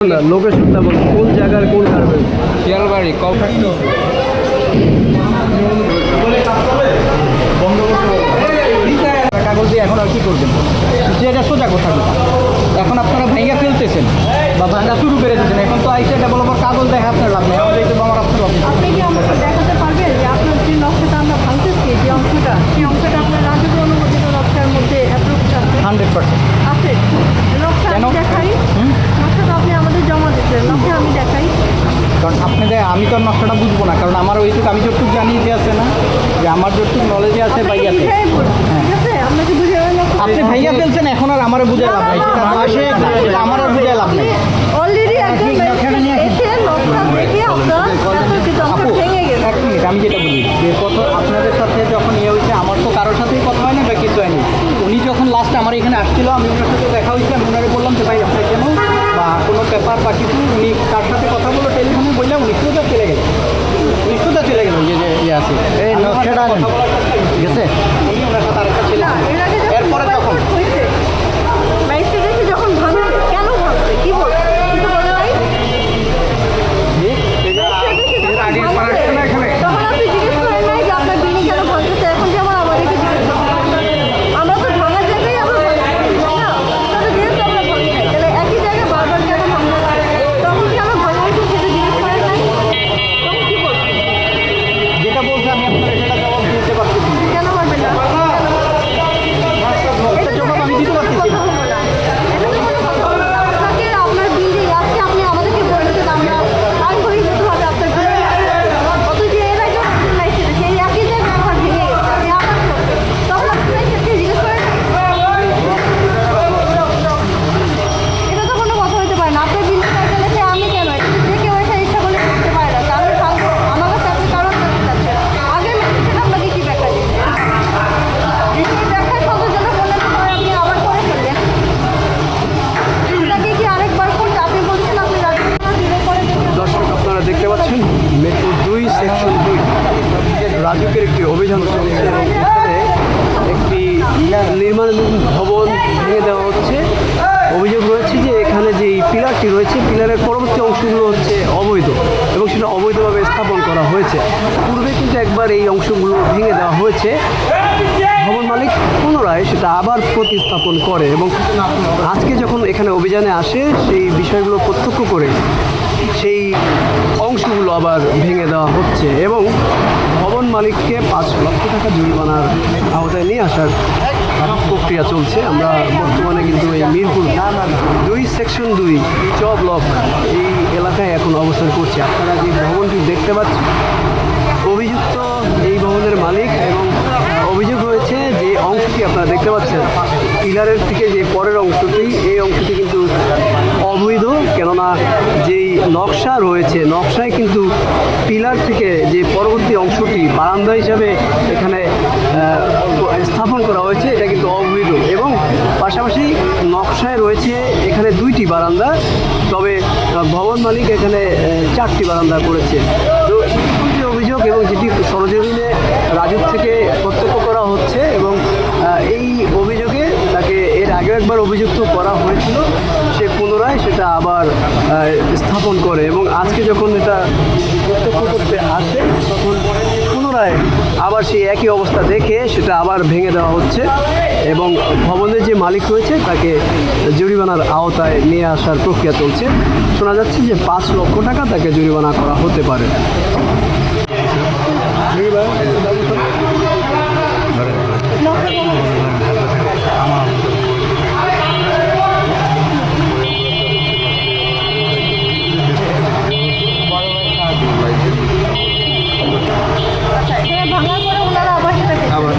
না লোকেশনটা বল, কোন জায়গার কোন গার্মেন্টস? শিয়ালবাড়ি কফ্যাক্টরি। কাগজ দিয়ে এখন আর কি করবেন? যে এটা সোজা কথা, এখন আপনারা ভাইঙ্গা ফেলতেছেন বা ভাঙা শুরু করে দিচ্ছেন। এখন তো আইসে এটা বলবো কাগজ দেখা আপনার লাভ নেই, আমাদের তো আমার আপনার লাভ নেই। আপনি কি আমাকে দেখাতে পারবেন যে আপনার যে নকশাটা আমরা ভাঙতেছি, যে অংশটা, সেই অংশটা আপনার রাজুকে অনুমোদিত নকশার মধ্যে অ্যাপ্রুভড আছে? 100% আছে। নকশা আমি দেখাই, নকশাটা আপনি আমাদের জমা দিচ্ছেন, নকশা আমি দেখাই। কারণ আমি তো আর নকশাটা বুঝবো না, কারণ আমার ওইটুকু আমি যতটুকু জানি যে আছে না, যে আমার যতটুকু নলেজে আছে বা ইয়াতে। ঠিক আছে, আপনাকে বুঝে আপনি ভাইয়া ফেলছেন, এখন আর আমারও বুঝে লাভ নাই, সেটা আসে সেটা আমার আর বুঝে লাভ নাই। অলরেডি একজন এসে নকশা দেখে আপনার কিন্তু অংশ ভেঙে গেছে। এক মিনিট, আমি যেটা বলি যে আপনাদের সাথে যখন ইয়ে হয়েছে, আমার তো কারোর সাথেই কথা হয় না বা কিছু হয়নি। উনি যখন লাস্ট আমার এখানে আসছিল, আমি ওনার সাথে দেখা হয়েছে, আমি ওনারে বললাম যে ভাই আপনার কেন বা কোনো পেপার বা কিছু, উনি তার সাথে কথা বললো টেলিফোনে, বললাম উনি সোজা চলে গেল, উনি সোজা চলে গেল যে ইয়ে আছে এই নকশাটা ঠিক আছে। উনি ওনার সাথে আরেকটা ছেলে, এরপরে তখন হয়েছে ম্যাজিস্ট্রেট এসে যখন ভাঙছে, কেন ভাঙছে, কি বলছে, কিছু বলে নাই? আগে পারা ছিল না এখানে। তখন আপনি জিজ্ঞেস করেন নাই যে আপনার বিল্ডিং কেন ভাঙতেছে? এখন যেমন আমাদেরকে জিজ্ঞেস করেন, আমরা তো ভাঙার জায়গায় আমরা ভাঙতেছি, তাই না? তাহলে যেহেতু আমরা ভাঙি নাই, তাহলে একই জায়গায় বারবার কেন ভাঙবো? তখন কি আমরা ভাঙা হয়েছে সেটা জিজ্ঞেস করেন নাই? তখন কি বলছে? যেটা বলছে আমি আপনার সেটা জবাব দিতে পারতেছি না। কেন পারবেন না? এটা জবাব আমি দিতে পারতেছি না। আপনাকে আপনার বিল্ডিং আজকে আপনি আমাদেরকে বলছেন আমরা আইনগতভাবে আপনার বিল্ডিং, অথচ এর আগে আপনার লাইসেন্স সেই একই জায়গায় একবার ভেঙে গেছে, আপনি আবার করছেন। তখন আপনি লাইসেন্সকে জিজ্ঞেস করেন, এটা তো কোনো কথা হতে পারে না। আপনার বিল্ডিং একটা লেখে আমি কেন, এটা যে কেউ এসে ইচ্ছা করলে করতে পারে না। তা আমি ভাঙবো, আমার কাছে আপনি কারণ করতে চাচ্ছেন। আগের ম্যাজিস্ট্রেট আপনাকে কি ব্যাখ্যা দিচ্ছে? এই ব্যাখ্যায় সন্তোষজনক বললে তো পরে আপনি আবার করে ফেললেন। আপনাকে কি আরেকবার করতে আপনি বলছেন আপনি রাজনীতি দিলে করে দেবেন? দর্শক আপনারা দেখতে পাচ্ছেন মেট্রো 2 সেকশন 2 রাজুকের একটি অভিযান চলছে এবং এখানে একটি নির্মাণাধীন ভবন ভেঙে দেওয়া হচ্ছে। অভিযোগ রয়েছে যে এখানে যে পিলারটি রয়েছে, পিলারের পরবর্তী অংশগুলো হচ্ছে অবৈধ এবং সেটা অবৈধভাবে স্থাপন করা হয়েছে। পূর্বে কিন্তু একবার এই অংশগুলো ভেঙে দেওয়া হয়েছে, ভবন মালিক পুনরায় সেটা আবার প্রতিস্থাপন করে এবং আজকে যখন এখানে অভিযানে আসে সেই বিষয়গুলো প্রত্যক্ষ করে সেই অংশগুলো আবার ভেঙে দেওয়া হচ্ছে এবং ভবন মালিককে 5 লক্ষ টাকা জরিমানার আওতায় নিয়ে আসার প্রক্রিয়া চলছে। আমরা বর্তমানে কিন্তু এই মিরপুর 2 সেকশন 2 চ ব্লক এই এলাকায় এখন অবস্থান করছি। আপনারা যে ভবনটি দেখতে পাচ্ছেন, অভিযুক্ত এই ভবনের মালিক এবং অভিযোগ রয়েছে যে অংশটি আপনারা দেখতে পাচ্ছেন পিলারের থেকে যে পরের অংশটি, এই অংশটি কিন্তু অবৈধ, কেননা যেই নকশা রয়েছে নকশায় কিন্তু পিলার থেকে যে পরবর্তী অংশটি বারান্দা হিসাবে এখানে স্থাপন করা হয়েছে, এটা কিন্তু অবৈধ এবং পাশাপাশি নকশায় রয়েছে এখানে 2টি বারান্দা, তবে ভবন মালিক এখানে 4টি বারান্দা করেছে। তো যে অভিযোগ এবং যেটি সরজমিনে রাজুক থেকে প্রত্যক্ষ করা হচ্ছে এবং এই অভিযোগে তাকে এর আগেও একবার অভিযুক্ত করা হয়েছিল, সে পুনরায় সেটা আবার স্থাপন করে এবং আজকে যখন এটা প্রত্যক্ষ করতে আসে তখন পুনরায় আবার সেই একই অবস্থা দেখে সেটা আবার ভেঙে দেওয়া হচ্ছে এবং ভবনের যে মালিক রয়েছে তাকে জরিমানার আওতায় নিয়ে আসার প্রক্রিয়া চলছে। শোনা যাচ্ছে যে 5 লক্ষ টাকা তাকে জরিমানা করা হতে পারে। আচ্ছা, এখানে ভাঙার পরে ওনারা আবার সেটাকে আমার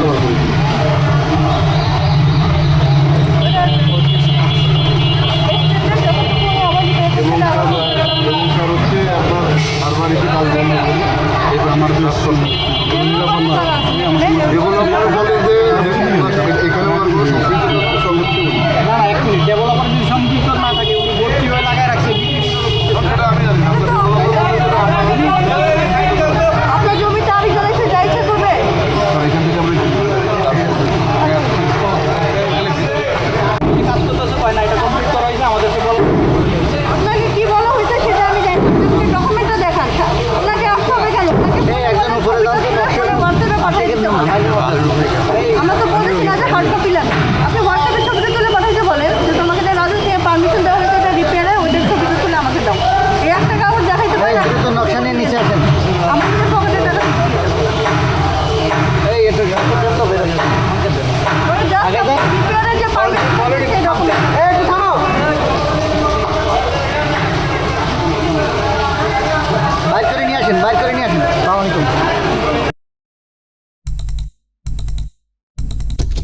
আসেন বাইর করে নিয়ে আসেন। আসসালামু আলাইকুম।